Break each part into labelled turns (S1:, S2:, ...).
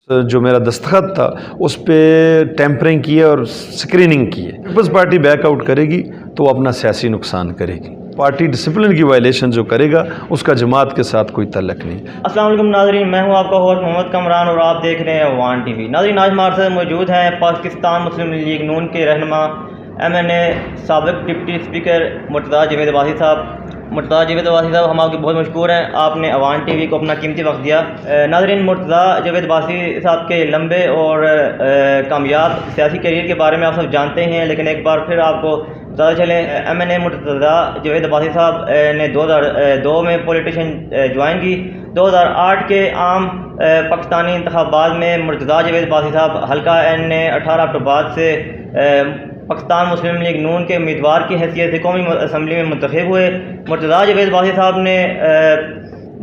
S1: جو میرا دستخط تھا اس پہ ٹیمپرنگ کی ہے اور سکریننگ کی ہے۔ پیپلز پارٹی بیک آؤٹ کرے گی تو وہ اپنا سیاسی نقصان کرے گی۔ پارٹی ڈسپلن کی وائلیشن جو کرے گا اس کا جماعت کے ساتھ کوئی تعلق نہیں۔
S2: السلام علیکم ناظرین، میں ہوں آپ کا ہوسٹ محمد کمران اور آپ دیکھ رہے ہیں عوان ٹی وی۔ ناظرین، آج ہمارے ساتھ موجود ہیں پاکستان مسلم لیگ نون کے رہنما MNA سابق ڈپٹی اسپیکر مرتضیٰ جاوید عباسی صاحب۔ مرتضیٰ جاوید عباسی صاحب ہم آپ کے بہت مشکور ہیں، آپ نے عوان ٹی وی کو اپنا قیمتی وقت دیا۔ ناظرین، مرتضیٰ جاوید عباسی صاحب کے لمبے اور کامیاب سیاسی کیریئر کے بارے میں آپ سب جانتے ہیں، لیکن ایک بار پھر آپ کو بتاتے چلیں MNA مرتضیٰ جاوید عباسی صاحب نے 2002 میں پولیٹیشین جوائن کی۔ 2008 کے عام پاکستانی انتخابات میں مرتضیٰ جاوید عباسی صاحب حلقہ NA 18 آباد سے پاکستان مسلم لیگ نون کے امیدوار کی حیثیت سے قومی اسمبلی میں منتخب ہوئے۔ مرتضیٰ جاوید عباسی صاحب نے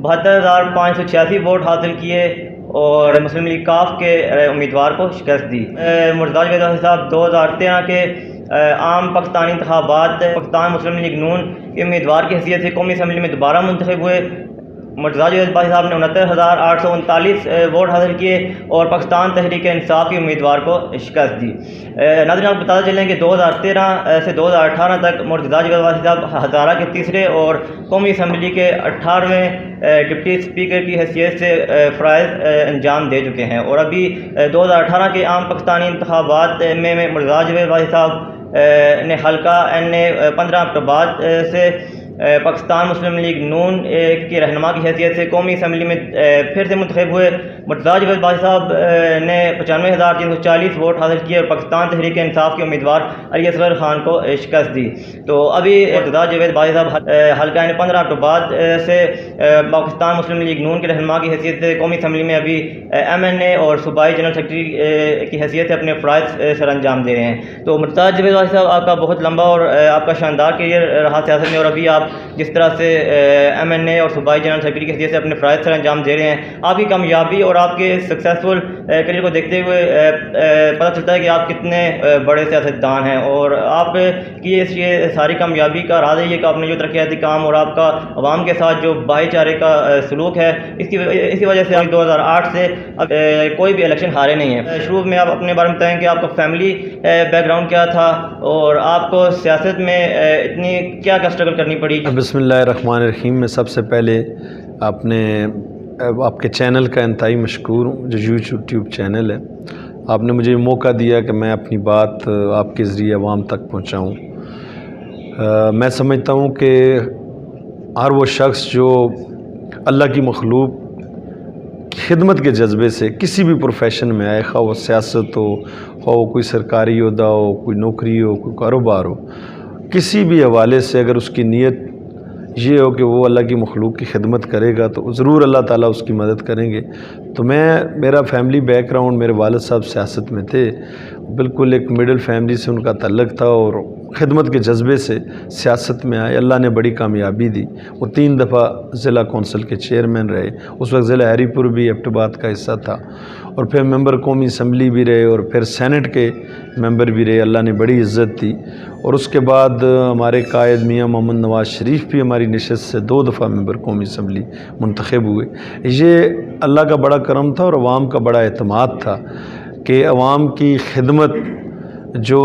S2: 72,586 ووٹ حاصل کیے اور مسلم لیگ کاف کے امیدوار کو شکست دی۔ مرتضیٰ جاوید عباسی صاحب 2013 کے عام پاکستانی انتخابات پاکستان مسلم لیگ نون کے امیدوار کی حیثیت سے قومی اسمبلی میں دوبارہ منتخب ہوئے۔ مرتضیٰ جاوید عباسی صاحب نے 69,839 ووٹ حاصل کیے اور پاکستان تحریک انصاف کے امیدوار کو شکست دی۔ ناظرین، آپ کو بتاتے چلیں کہ 2013 سے 2018 تک مرتضیٰ جاوید عباسی صاحب ہزارہ کے تیسرے اور قومی اسمبلی کے 18ویں ڈپٹی اسپیکر کی حیثیت سے فرائض انجام دے چکے ہیں، اور ابھی 2018 کے عام پاکستانی انتخابات میں مرتضیٰ جاوید عباسی صاحب نے حلقہ NA 15 آباد سے پاکستان مسلم لیگ نون کی رہنما کی حیثیت سے قومی اسمبلی میں پھر سے منتخب ہوئے۔ مرتضیٰ جاوید عباسی صاحب نے 95,340 ووٹ حاصل کیے اور پاکستان تحریک انصاف کے امیدوار علی اصغر خان کو شکست دی۔ تو ابھی مرتضیٰ جاوید عباسی صاحب حلقہ NA 15 آباد سے پاکستان مسلم لیگ نون کے رہنما کی حیثیت سے قومی اسمبلی میں ابھی MNA اور صوبائی جنرل سیکرٹری کی حیثیت سے اپنے فرائض سر انجام دے رہے ہیں۔ تو مرتضیٰ جاوید عباسی صاحب، آپ کا بہت لمبا اور آپ کا شاندار کیریئر رہا سیاست میں، اور ابھی آپ جس طرح سے MNA اور صوبائی جنرل سیکرٹری کی حیثیت سے اپنے فرائض سر انجام دے رہے ہیں، آپ کی کامیابی اور آپ کے سکسیزفل کیریئر کو دیکھتے ہوئے پتہ چلتا ہے کہ آپ کتنے بڑے سیاستدان ہیں، اور آپ کی یہ ساری کامیابی کا راز یہ کہ آپ نے جو ترقیاتی کام اور آپ کا عوام کے ساتھ جو بھائی چارے کا سلوک ہے، اسی وجہ سے 2008 سے اب کوئی بھی الیکشن ہارے نہیں ہیں۔ شروع میں آپ اپنے بارے میں بتائیں کہ آپ کا فیملی بیک گراؤنڈ کیا تھا اور آپ کو سیاست میں اتنی کیا اسٹرگل کرنی پڑی؟
S1: بسم اللہ الرحمن الرحیم۔ میں سب سے پہلے آپ کے چینل کا انتہائی مشکور ہوں، جو یوٹیوب چینل ہے۔ آپ نے مجھے موقع دیا کہ میں اپنی بات آپ کے ذریعے عوام تک پہنچاؤں۔ میں سمجھتا ہوں کہ ہر وہ شخص جو اللہ کی مخلوق خدمت کے جذبے سے کسی بھی پروفیشن میں آئے، خواہ وہ سیاست ہو، خواہ وہ کوئی سرکاری عہدہ ہو، کوئی نوکری ہو، کوئی کاروبار ہو، کسی بھی حوالے سے اگر اس کی نیت یہ ہو کہ وہ اللہ کی مخلوق کی خدمت کرے گا تو ضرور اللہ تعالیٰ اس کی مدد کریں گے۔ تو میرا فیملی بیک گراؤنڈ، میرے والد صاحب سیاست میں تھے، بالکل ایک مڈل فیملی سے ان کا تعلق تھا، اور خدمت کے جذبے سے سیاست میں آئے۔ اللہ نے بڑی کامیابی دی۔ وہ 3 دفعہ ضلع کونسل کے چیئرمین رہے، اس وقت ضلع ہری پور بھی ایبٹ کا حصہ تھا، اور پھر ممبر قومی اسمبلی بھی رہے، اور پھر سینٹ کے ممبر بھی رہے۔ اللہ نے بڑی عزت دی، اور اس کے بعد ہمارے قائد میاں محمد نواز شریف بھی ہماری نشست سے 2 دفعہ ممبر قومی اسمبلی منتخب ہوئے۔ یہ اللہ کا بڑا کرم تھا اور عوام کا بڑا اعتماد تھا کہ عوام کی خدمت جو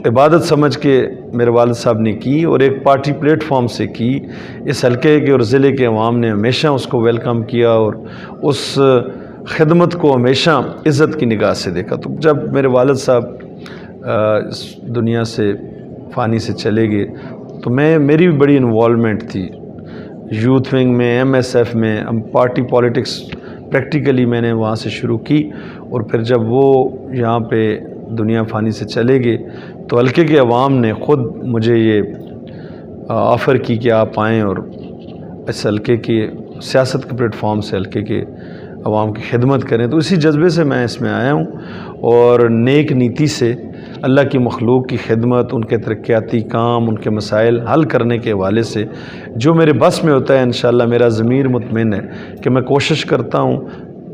S1: عبادت سمجھ کے میرے والد صاحب نے کی اور ایک پارٹی پلیٹ فارم سے کی، اس حلقے کے اور ضلع کے عوام نے ہمیشہ اس کو ویلکم کیا اور اس خدمت کو ہمیشہ عزت کی نگاہ سے دیکھا۔ تو جب میرے والد صاحب اس دنیا سے فانی سے چلے گئے تو میری بھی بڑی انوالومنٹ تھی یوتھ ونگ میں، MSF میں، پارٹی پالیٹکس پریکٹیکلی میں نے وہاں سے شروع کی، اور پھر جب وہ یہاں پہ دنیا فانی سے چلے گئے تو حلقے کے عوام نے خود مجھے یہ آفر کی کہ آپ آئیں اور اس حلقے کے سیاست کے پلیٹ فارم سے حلقے کے عوام کی خدمت کریں۔ تو اسی جذبے سے میں اس میں آیا ہوں، اور نیک نیتی سے اللہ کی مخلوق کی خدمت، ان کے ترقیاتی کام، ان کے مسائل حل کرنے کے حوالے سے جو میرے بس میں ہوتا ہے، انشاءاللہ میرا ضمیر مطمئن ہے کہ میں کوشش کرتا ہوں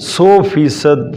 S1: 100%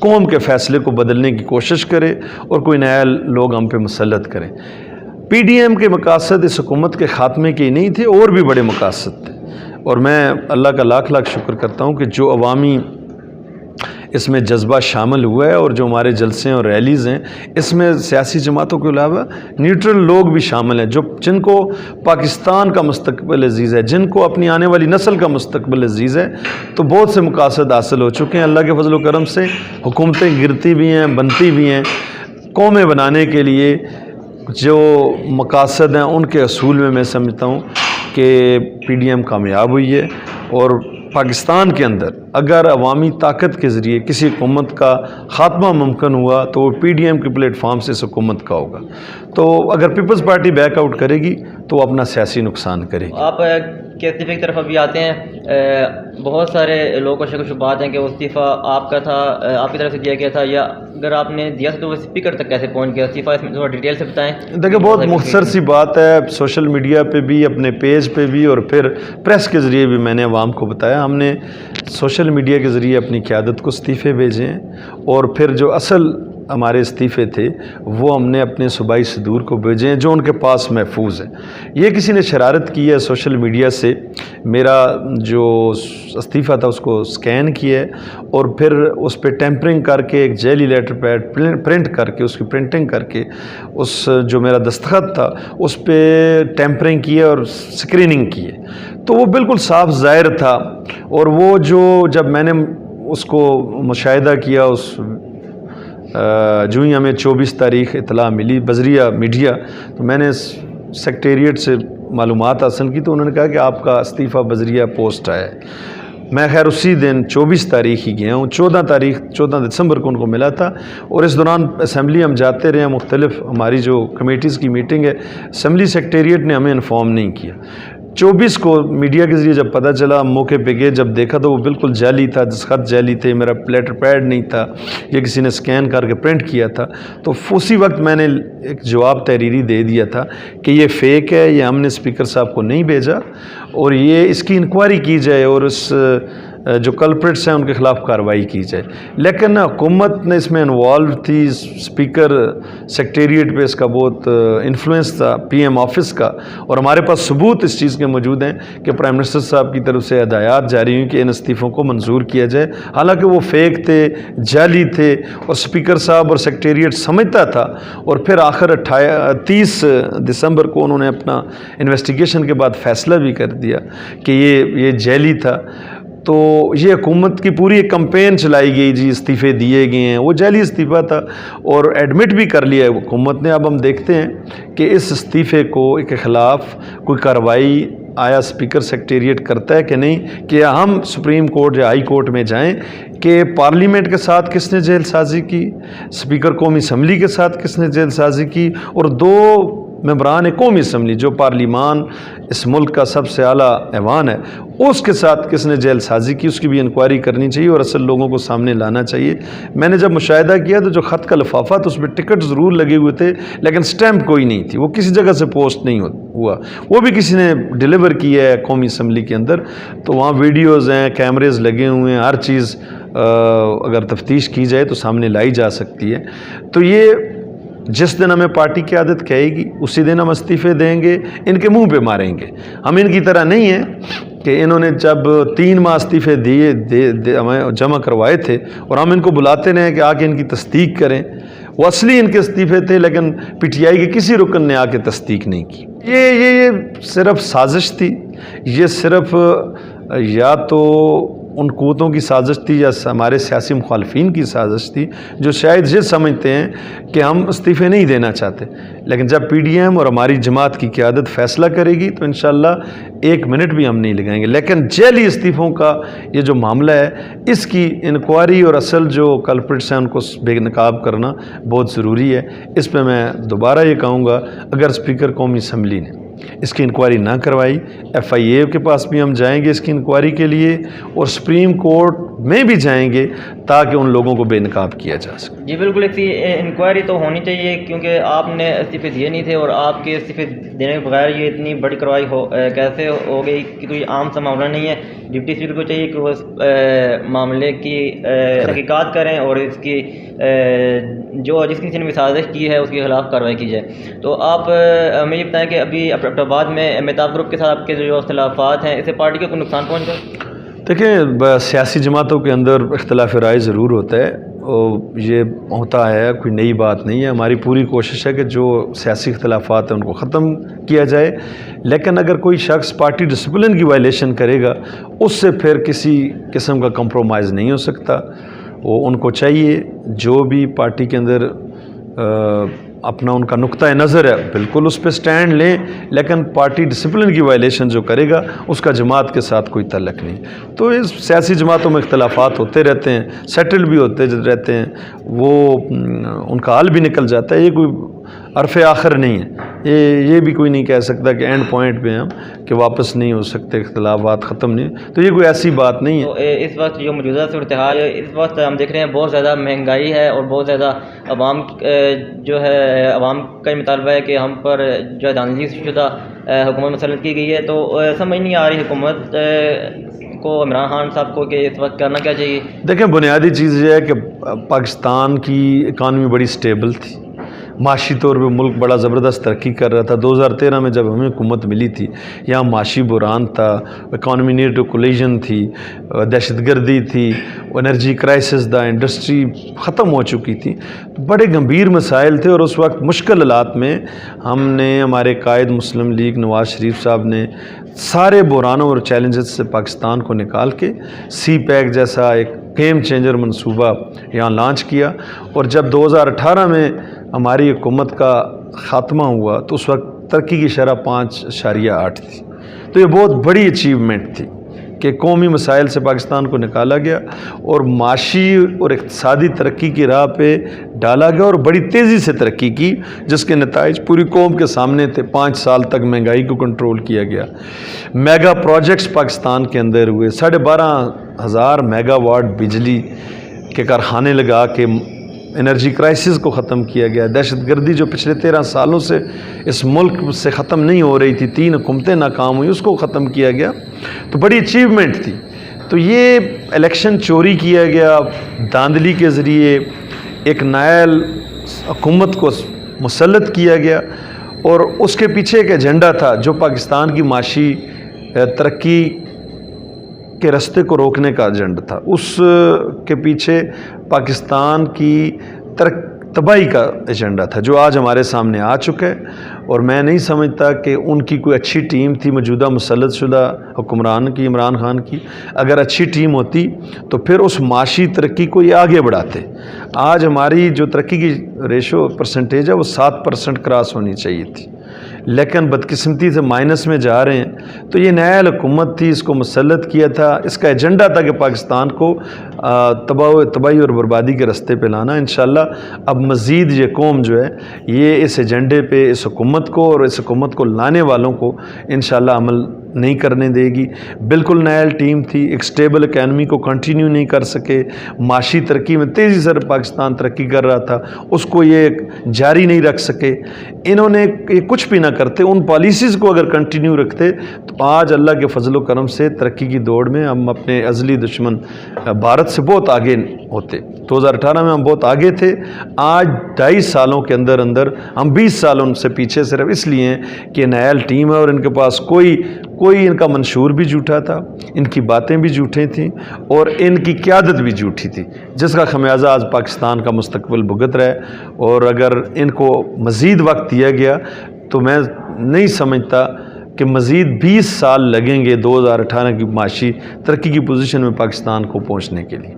S1: قوم کے فیصلے کو بدلنے کی کوشش کرے اور کوئی نیا لوگ ہم پہ مسلط کریں۔ پی ڈی ایم کے مقاصد اس حکومت کے خاتمے کے نہیں تھے، اور بھی بڑے مقاصد تھے، اور میں اللہ کا لاکھ لاکھ شکر کرتا ہوں کہ جو عوامی اس میں جذبہ شامل ہوا ہے، اور جو ہمارے جلسے اور ریلیز ہیں اس میں سیاسی جماعتوں کے علاوہ نیوٹرل لوگ بھی شامل ہیں، جن کو پاکستان کا مستقبل عزیز ہے، جن کو اپنی آنے والی نسل کا مستقبل عزیز ہے۔ تو بہت سے مقاصد حاصل ہو چکے ہیں اللہ کے فضل و کرم سے۔ حکومتیں گرتی بھی ہیں، بنتی بھی ہیں۔ قومیں بنانے کے لیے جو مقاصد ہیں ان کے اصول میں سمجھتا ہوں کہ پی ڈی ایم کامیاب ہوئی ہے، اور پاکستان کے اندر اگر عوامی طاقت کے ذریعے کسی حکومت کا خاتمہ ممکن ہوا تو وہ پی ڈی ایم کے پلیٹ فارم سے اس حکومت کا ہوگا۔ تو اگر پیپلز پارٹی بیک آؤٹ کرے گی تو وہ اپنا سیاسی نقصان کرے گی۔
S2: آپ کے استعفے کی طرف ابھی آتے ہیں، بہت سارے لوگوں کو شک و شبہات ہیں کہ وہ استعفیٰ آپ کا تھا، آپ کی طرف سے دیا گیا تھا، یا اگر آپ نے دیا تھا تو وہ اسپیکر تک کیسے پہنچ گیا استعفیٰ، اس میں تھوڑا ڈیٹیل سے بتائیں۔
S1: دیکھیں بہت مختصر سی بات ہے، سوشل میڈیا پہ بھی، اپنے پیج پہ بھی، اور پھر پریس کے ذریعے بھی میں نے عوام کو بتایا۔ ہم نے سوشل میڈیا کے ذریعے اپنی قیادت کو استعفے بھیجے ہیں، اور پھر جو اصل ہمارے استعفے تھے وہ ہم نے اپنے صوبائی صدور کو بھیجے ہیں جو ان کے پاس محفوظ ہے۔ یہ کسی نے شرارت کی ہے سوشل میڈیا سے، میرا جو استعفیٰ تھا اس کو سکین کیا ہے، اور پھر اس پہ ٹیمپرنگ کر کے ایک جعلی لیٹر پیڈ پرنٹ کر کے، اس کی پرنٹنگ کر کے، اس جو میرا دستخط تھا اس پہ ٹیمپرنگ کی ہے اور سکریننگ کی ہے۔ تو وہ بالکل صاف ظاہر تھا، اور وہ جب میں نے اس کو مشاہدہ کیا، اس جو ہی ہمیں 24 تاریخ اطلاع ملی بذریعہ میڈیا، تو میں نے سیکریٹریٹ سے معلومات حاصل کی، تو انہوں نے کہا کہ آپ کا استعفیٰ بذریعہ پوسٹ آیا ہے۔ میں خیر اسی دن 24 تاریخ ہی گیا ہوں، 14 دسمبر کو ان کو ملا تھا، اور اس دوران اسمبلی ہم جاتے رہے ہیں، مختلف ہماری جو کمیٹیز کی میٹنگ ہے، اسمبلی سیکریٹریٹ نے ہمیں انفارم نہیں کیا۔ 24 کو میڈیا کے ذریعے جب پتہ چلا، موقع پہ گئے، جب دیکھا تو وہ بالکل جعلی تھا، دستخط جعلی تھے، میرا لیٹر پیڈ نہیں تھا، یہ کسی نے سکین کر کے پرنٹ کیا تھا۔ تو اسی وقت میں نے ایک جواب تحریری دے دیا تھا کہ یہ فیک ہے، یہ ہم نے اسپیکر صاحب کو نہیں بھیجا، اور یہ اس کی انکوائری کی جائے، اور اس جو کلپریٹس ہیں ان کے خلاف کارروائی کی جائے۔ لیکن حکومت نے اس میں انوالو تھی، اسپیکر سیکریٹریٹ پہ اس کا بہت انفلوئنس تھا، پی ایم آفس کا، اور ہمارے پاس ثبوت اس چیز کے موجود ہیں کہ پرائم منسٹر صاحب کی طرف سے ہدایات جاری ہوئیں کہ ان استعفوں کو منظور کیا جائے، حالانکہ وہ فیک تھے، جعلی تھے، اور اسپیکر صاحب اور سیکریٹریٹ سمجھتا تھا، اور پھر آخر 30 دسمبر کو انہوں نے اپنا انویسٹیگیشن کے بعد فیصلہ بھی کر دیا کہ یہ جعلی تھا۔ تو یہ حکومت کی پوری ایک کمپین چلائی گئی، جی استعفے دیے گئے ہیں، وہ جعلی استعفیٰ تھا، اور ایڈمٹ بھی کر لیا ہے حکومت نے۔ اب ہم دیکھتے ہیں کہ اس استعفے کے خلاف کوئی کارروائی آیا اسپیکر سیکریٹریٹ کرتا ہے کہ نہیں، کہ ہم سپریم کورٹ یا ہائی کورٹ میں جائیں کہ پارلیمنٹ کے ساتھ کس نے جیل سازی کی، اسپیکر قومی اسمبلی کے ساتھ کس نے جیل سازی کی، اور 2 ممبران قومی اسمبلی جو پارلیمان اس ملک کا سب سے اعلیٰ ایوان ہے، اس کے ساتھ کس نے جیل سازی کی، اس کی بھی انکوائری کرنی چاہیے، اور اصل لوگوں کو سامنے لانا چاہیے۔ میں نے جب مشاہدہ کیا تو جو خط کا لفافہ تھا اس پہ ٹکٹ ضرور لگے ہوئے تھے، لیکن سٹیمپ کوئی نہیں تھی، وہ کسی جگہ سے پوسٹ نہیں ہوا، وہ بھی کسی نے ڈیلیور کیا ہے قومی اسمبلی کے اندر۔ تو وہاں ویڈیوز ہیں، کیمریز لگے ہوئے ہیں، ہر چیز اگر تفتیش کی جائے تو سامنے لائی جا سکتی ہے۔ تو یہ جس دن ہمیں پارٹی کی عادت کہے گی اسی دن ہم استعفے دیں گے، ان کے منہ پہ ماریں گے۔ ہم ان کی طرح نہیں ہیں کہ انہوں نے جب 3 ماہ استعفے ہمیں جمع کروائے تھے اور ہم ان کو بلاتے رہے کہ آ کے ان کی تصدیق کریں، وہ اصلی ان کے استعفے تھے، لیکن پی ٹی آئی کے کسی رکن نے آ کے تصدیق نہیں کی۔ یہ صرف سازش تھی، یہ صرف یا تو ان قوتوں کی سازش تھی یا ہمارے سیاسی مخالفین کی سازش تھی جو شاید یہ سمجھتے ہیں کہ ہم استعفے نہیں دینا چاہتے، لیکن جب پی ڈی ایم اور ہماری جماعت کی قیادت فیصلہ کرے گی تو انشاءاللہ 1 منٹ بھی ہم نہیں لگائیں گے۔ لیکن جعلی استعفوں کا یہ جو معاملہ ہے، اس کی انکوائری اور اصل جو کلپریٹس ہیں ان کو بے نقاب کرنا بہت ضروری ہے۔ اس پہ میں دوبارہ یہ کہوں گا، اگر اسپیکر قومی اسمبلی نے اس کی انکوائری نہ کروائی، ایف آئی اے کے پاس بھی ہم جائیں گے اس کی انکوائری کے لیے، اور سپریم کورٹ میں بھی جائیں گے تاکہ ان لوگوں کو بے نقاب کیا جا سکے۔
S2: جی بالکل، ایک انکوائری تو ہونی چاہیے، کیونکہ آپ نے استعفے دیے نہیں تھے، اور آپ کے استعفے دینے کے بغیر یہ اتنی بڑی کارروائی کیسے ہو گئی کہ کوئی عام سا معاملہ نہیں ہے۔ ڈپٹی اسپیکر کو چاہیے کہ وہ اس معاملے کی تحقیقات کریں اور اس کی جو جس کسی نے بھی سازش کی ہے اس کے خلاف کارروائی کی جائے. تو آپ ہمیں یہ بتائیں کہ ابھی اپنے بعد میں مہتاب گروپ کے ساتھ آپ کے جو اختلافات ہیں اس سے پارٹی کو کوئی نقصان پہنچا؟
S1: دیکھیں سیاسی جماعتوں کے اندر اختلاف رائے ضرور ہوتا ہے، اور یہ ہوتا ہے، کوئی نئی بات نہیں ہے. ہماری پوری کوشش ہے کہ جو سیاسی اختلافات ہیں ان کو ختم کیا جائے، لیکن اگر کوئی شخص پارٹی ڈسپلن کی وائلیشن کرے گا اس سے پھر کسی قسم کا کمپرومائز نہیں ہو سکتا. وہ ان کو چاہیے جو بھی پارٹی کے اندر اپنا ان کا نقطہ نظر ہے بالکل اس پہ سٹینڈ لیں، لیکن پارٹی ڈسپلن کی وائلیشن جو کرے گا اس کا جماعت کے ساتھ کوئی تعلق نہیں. تو اس سیاسی جماعتوں میں اختلافات ہوتے رہتے ہیں، سیٹل بھی ہوتے رہتے ہیں، وہ ان کا حل بھی نکل جاتا ہے. یہ کوئی عرف آخر نہیں ہے. یہ بھی کوئی نہیں کہہ سکتا کہ اینڈ پوائنٹ پہ ہم کہ واپس نہیں ہو سکتے، اختلافات ختم نہیں. تو یہ کوئی ایسی بات نہیں ہے.
S2: تو اس وقت جو موجودہ صورتحال ہے، اس وقت ہم دیکھ رہے ہیں بہت زیادہ مہنگائی ہے اور بہت زیادہ عوام جو ہے عوام کا مطالبہ ہے کہ ہم پر جو ہے دھاندلی شدہ حکومت مسلط کی گئی ہے. تو سمجھ نہیں آ رہی حکومت کو، عمران خان صاحب کو، کہ اس وقت کرنا کیا چاہیے.
S1: دیکھیں بنیادی چیز یہ ہے کہ پاکستان کی اکانومی بڑی سٹیبل تھی، معاشی طور پہ ملک بڑا زبردست ترقی کر رہا تھا. 2013 میں جب ہمیں حکومت ملی تھی یہاں معاشی بحران تھا، اکانومی نیئر ٹو کولیجن تھی، دہشت گردی تھی، انرجی کرائسس تھا، انڈسٹری ختم ہو چکی تھی، بڑے گمبھیر مسائل تھے. اور اس وقت مشکل حالات میں ہم نے، ہمارے قائد مسلم لیگ نواز شریف صاحب نے سارے بحرانوں اور چیلنجز سے پاکستان کو نکال کے سی پیک جیسا ایک گیم چینجر منصوبہ یہاں لانچ کیا. اور جب 2018 میں ہماری حکومت کا خاتمہ ہوا تو اس وقت ترقی کی شرح 5.8 تھی. تو یہ بہت بڑی اچیومنٹ تھی کہ قومی مسائل سے پاکستان کو نکالا گیا اور معاشی اور اقتصادی ترقی کی راہ پہ ڈالا گیا اور بڑی تیزی سے ترقی کی، جس کے نتائج پوری قوم کے سامنے تھے. 5 سال تک مہنگائی کو کنٹرول کیا گیا، میگا پروجیکٹس پاکستان کے اندر ہوئے، 12,500 میگا واٹ بجلی کے کارخانے لگا کے انرجی کرائسس کو ختم کیا گیا. دہشت گردی جو پچھلے 13 سالوں سے اس ملک سے ختم نہیں ہو رہی تھی، 3 حکومتیں ناکام ہوئی، اس کو ختم کیا گیا. تو بڑی اچیومنٹ تھی. تو یہ الیکشن چوری کیا گیا، دھاندلی کے ذریعے ایک نائل حکومت کو مسلط کیا گیا، اور اس کے پیچھے ایک ایجنڈا تھا جو پاکستان کی معاشی ترقی کے رستے کو روکنے کا ایجنڈا تھا. اس کے پیچھے پاکستان کی تباہی کا ایجنڈا تھا جو آج ہمارے سامنے آ چکا ہے. اور میں نہیں سمجھتا کہ ان کی کوئی اچھی ٹیم تھی موجودہ مسلط شدہ حکمران کی، عمران خان کی. اگر اچھی ٹیم ہوتی تو پھر اس معاشی ترقی کو یہ آگے بڑھاتے. آج ہماری جو ترقی کی ریشو پرسنٹیج ہے وہ 7% کراس ہونی چاہیے تھی، لیکن بدقسمتی سے مائنس میں جا رہے ہیں. تو یہ نیا حکومت تھی، اس کو مسلط کیا تھا، اس کا ایجنڈا تھا کہ پاکستان کو تباہی اور بربادی کے رستے پہ لانا. انشاءاللہ اب مزید یہ قوم جو ہے یہ اس ایجنڈے پہ اس حکومت کو اور اس حکومت کو لانے والوں کو انشاءاللہ عمل نہیں کرنے دے گی. بالکل نیا ٹیم تھی، ایک سٹیبل اکانومی کو کنٹینیو نہیں کر سکے، معاشی ترقی میں تیزی سے پاکستان ترقی کر رہا تھا، اس کو یہ جاری نہیں رکھ سکے. انہوں نے یہ کچھ بھی نہ کرتے، ان پالیسیز کو اگر کنٹینیو رکھتے تو آج اللہ کے فضل و کرم سے ترقی کی دوڑ میں ہم اپنے ازلی دشمن بھارت سے بہت آگے ہوتے. 2018 میں ہم بہت آگے تھے، آج 2.5 سالوں کے اندر ہم 20 سالوں سے پیچھے صرف اس لیے ہیں کہ نیا ٹیم ہے اور ان کے پاس کوئی ان کا منشور بھی جھوٹا تھا، ان کی باتیں بھی جھوٹیں تھیں اور ان کی قیادت بھی جھوٹی تھی، جس کا خمیازہ آج پاکستان کا مستقبل بھگت رہا ہے. اور اگر ان کو مزید وقت دیا گیا تو میں نہیں سمجھتا کہ مزید 20 سال لگیں گے 2018 کی معاشی ترقی کی پوزیشن میں پاکستان کو پہنچنے کے لیے.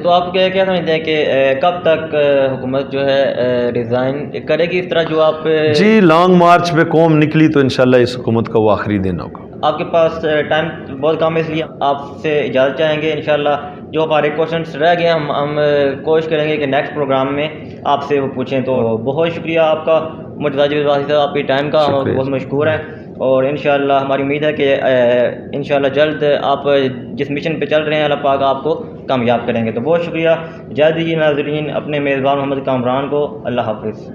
S2: تو آپ کیا سمجھتے ہیں کہ کب تک حکومت جو ہے ریزائن کرے گی اس طرح جو آپ؟
S1: جی لانگ مارچ پہ قوم نکلی تو انشاءاللہ اس حکومت کا وہ آخری دن ہوگا.
S2: آپ کے پاس ٹائم بہت کم ہے، اس لیے آپ سے اجازت چاہیں گے. انشاءاللہ جو ہمارے کوشچنس رہ گئے ہم کوشش کریں گے کہ نیکسٹ پروگرام میں آپ سے وہ پوچھیں. تو بہت شکریہ آپ کا مرتضیٰ جاوید واحد صاحب، آپ کے ٹائم کا ہم بہت مشکور ہیں. اور انشاءاللہ ہماری امید ہے کہ انشاءاللہ جلد آپ جس مشن پہ چل رہے ہیں اللہ پاک آپ کو کامیاب کریں گے. تو بہت شکریہ. اجازت دیجیے ناظرین اپنے میزبان محمد کامران کو. اللہ حافظ.